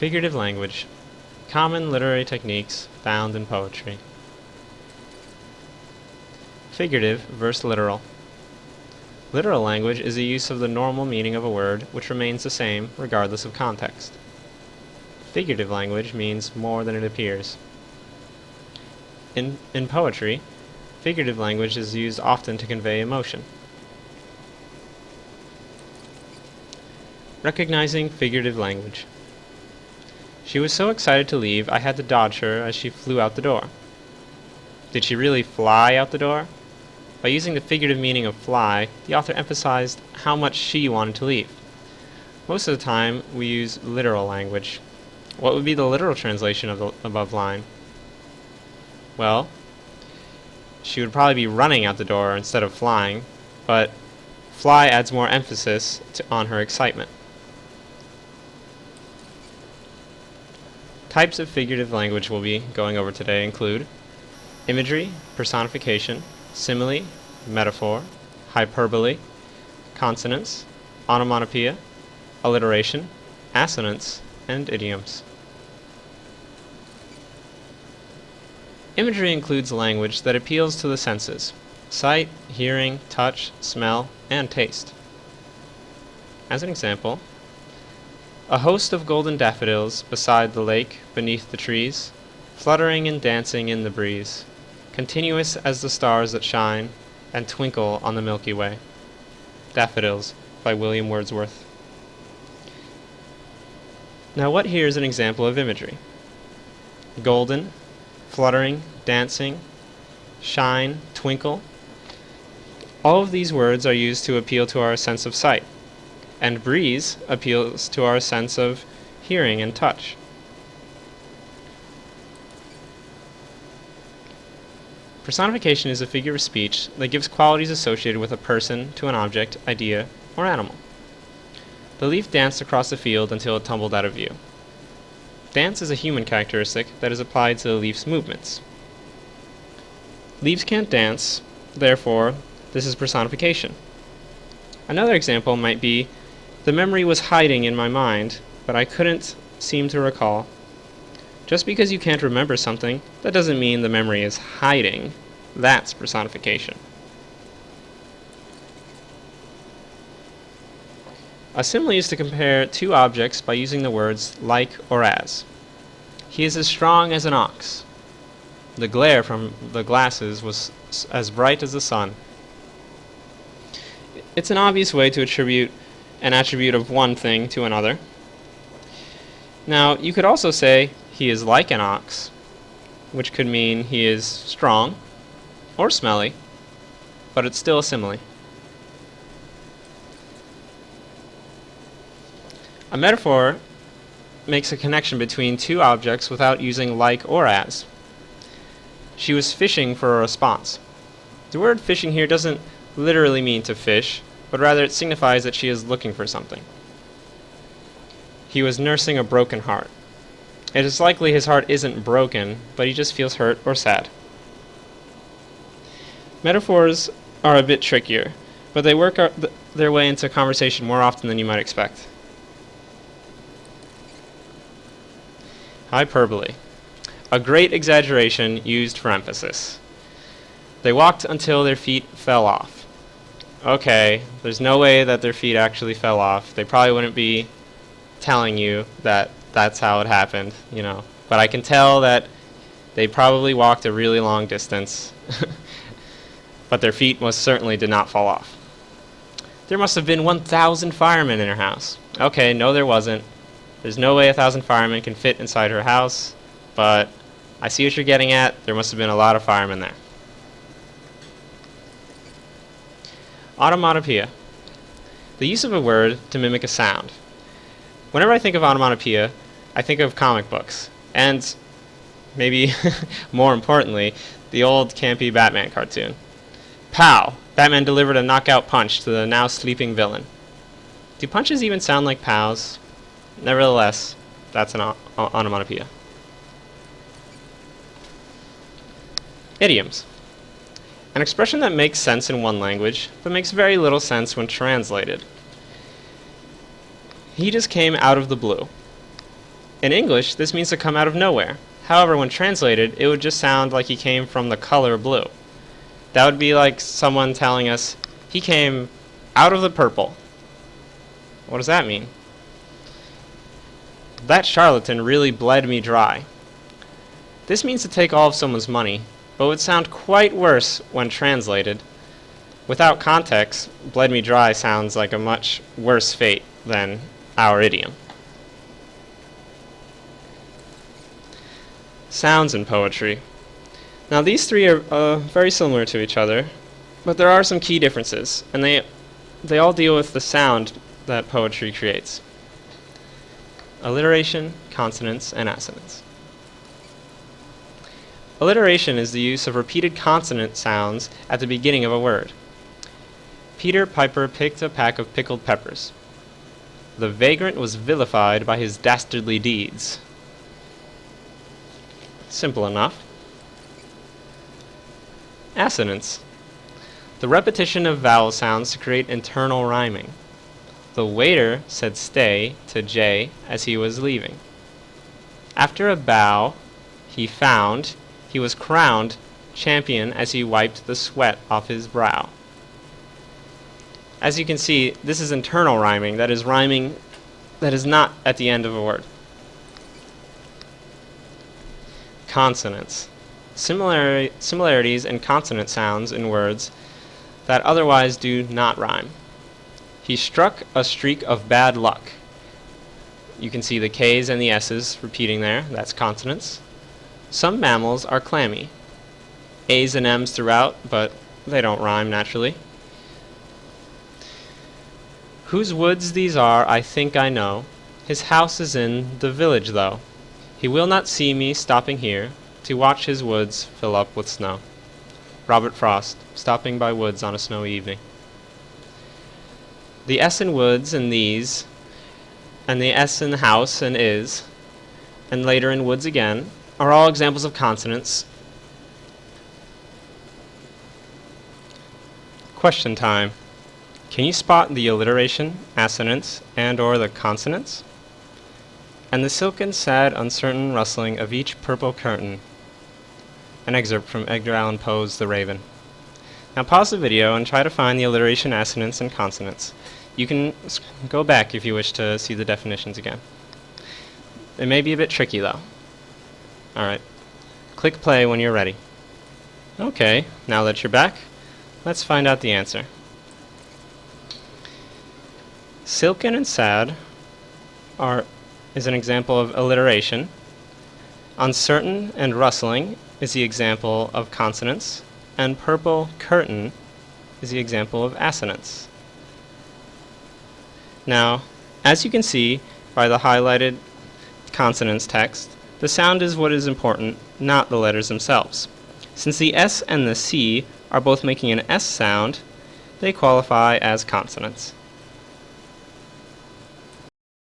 Figurative language. Common literary techniques found in poetry. Figurative versus literal. Literal language is a use of the normal meaning of a word which remains the same regardless of context. Figurative language means more than it appears. In poetry, figurative language is used often to convey emotion. Recognizing figurative language. She was so excited to leave, I had to dodge her as she flew out the door. Did she really fly out the door? By using the figurative meaning of fly, the author emphasized how much she wanted to leave. Most of the time, we use literal language. What would be the literal translation of the above line? Well, she would probably be running out the door instead of flying, but fly adds more emphasis on her excitement. Types of figurative language we'll be going over today include imagery, personification, simile, metaphor, hyperbole, consonants, onomatopoeia, alliteration, assonance, and idioms. Imagery includes language that appeals to the senses: sight, hearing, touch, smell, and taste. As an example, a host of golden daffodils beside the lake beneath the trees, fluttering and dancing in the breeze, continuous as the stars that shine and twinkle on the Milky Way. Daffodils by William Wordsworth. Now what here is an example of imagery? Golden, fluttering, dancing, shine, twinkle. All of these words are used to appeal to our sense of sight, and breeze appeals to our sense of hearing and touch. Personification is a figure of speech that gives qualities associated with a person to an object, idea, or animal. The leaf danced across the field until it tumbled out of view. Dance is a human characteristic that is applied to the leaf's movements. Leaves can't dance, therefore, this is personification. Another example might be, the memory was hiding in my mind, but I couldn't seem to recall. Just because you can't remember something, that doesn't mean the memory is hiding. That's personification. A simile is to compare two objects by using the words like or as. He is as strong as an ox. The glare from the glasses was as bright as the sun. It's an obvious way to attribute an attribute of one thing to another. Now, you could also say he is like an ox, which could mean he is strong or smelly, but it's still a simile. A metaphor makes a connection between two objects without using like or as. She was fishing for a response. The word fishing here doesn't literally mean to fish, but rather it signifies that she is looking for something. He was nursing a broken heart. It is likely his heart isn't broken, but he just feels hurt or sad. Metaphors are a bit trickier, but they work their way into conversation more often than you might expect. Hyperbole. A great exaggeration used for emphasis. They walked until their feet fell off. Okay, there's no way that their feet actually fell off. They probably wouldn't be telling you that that's how it happened, But I can tell that they probably walked a really long distance, but their feet most certainly did not fall off. There must have been 1,000 firemen in her house. Okay, no there wasn't. There's no way 1,000 firemen can fit inside her house, but I see what you're getting at. There must have been a lot of firemen there. Onomatopoeia. The use of a word to mimic a sound. Whenever I think of onomatopoeia, I think of comic books, and maybe more importantly, the old campy Batman cartoon. Pow! Batman delivered a knockout punch to the now sleeping villain. Do punches even sound like pows? Nevertheless, that's an onomatopoeia. Idioms. An expression that makes sense in one language, but makes very little sense when translated. He just came out of the blue. In English, this means to come out of nowhere. However, when translated, it would just sound like he came from the color blue. That would be like someone telling us, he came out of the purple. What does that mean? That charlatan really bled me dry. This means to take all of someone's money, but would sound quite worse when translated. Without context, bled me dry sounds like a much worse fate than our idiom. Sounds in poetry. Now these three are very similar to each other, but there are some key differences, and they all deal with the sound that poetry creates. Alliteration, consonants, and assonance. Alliteration is the use of repeated consonant sounds at the beginning of a word. Peter Piper picked a pack of pickled peppers. The vagrant was vilified by his dastardly deeds. Simple enough. Assonance. The repetition of vowel sounds to create internal rhyming. The waiter said stay to Jay as he was leaving. After a bow, he found he was crowned champion as he wiped the sweat off his brow. As you can see, this is internal rhyming, that is rhyming that is not at the end of a word. Consonants. Similarities in consonant sounds in words that otherwise do not rhyme. He struck a streak of bad luck. You can see the K's and the S's repeating there. That's consonants. Some mammals are clammy. A's and M's throughout, but they don't rhyme naturally. Whose woods these are, I think I know. His house is in the village, though. He will not see me stopping here to watch his woods fill up with snow. Robert Frost, stopping by woods on a snowy evening. The S in woods and these, and the S in house and is, and later in woods again, are all examples of consonants. Question time. Can you spot the alliteration, assonance, and/or the consonants? And the silken, sad, uncertain rustling of each purple curtain. An excerpt from Edgar Allan Poe's The Raven. Now pause the video and try to find the alliteration, assonance, and consonants. You can go back if you wish to see the definitions again. It may be a bit tricky though. Alright. Click play when you're ready. Okay, now that you're back, let's find out the answer. Silken and sad is an example of alliteration. Uncertain and rustling is the example of consonants, and purple curtain is the example of assonance. Now, as you can see by the highlighted consonants text, the sound is what is important, not the letters themselves. Since the S and the C are both making an S sound, they qualify as consonants.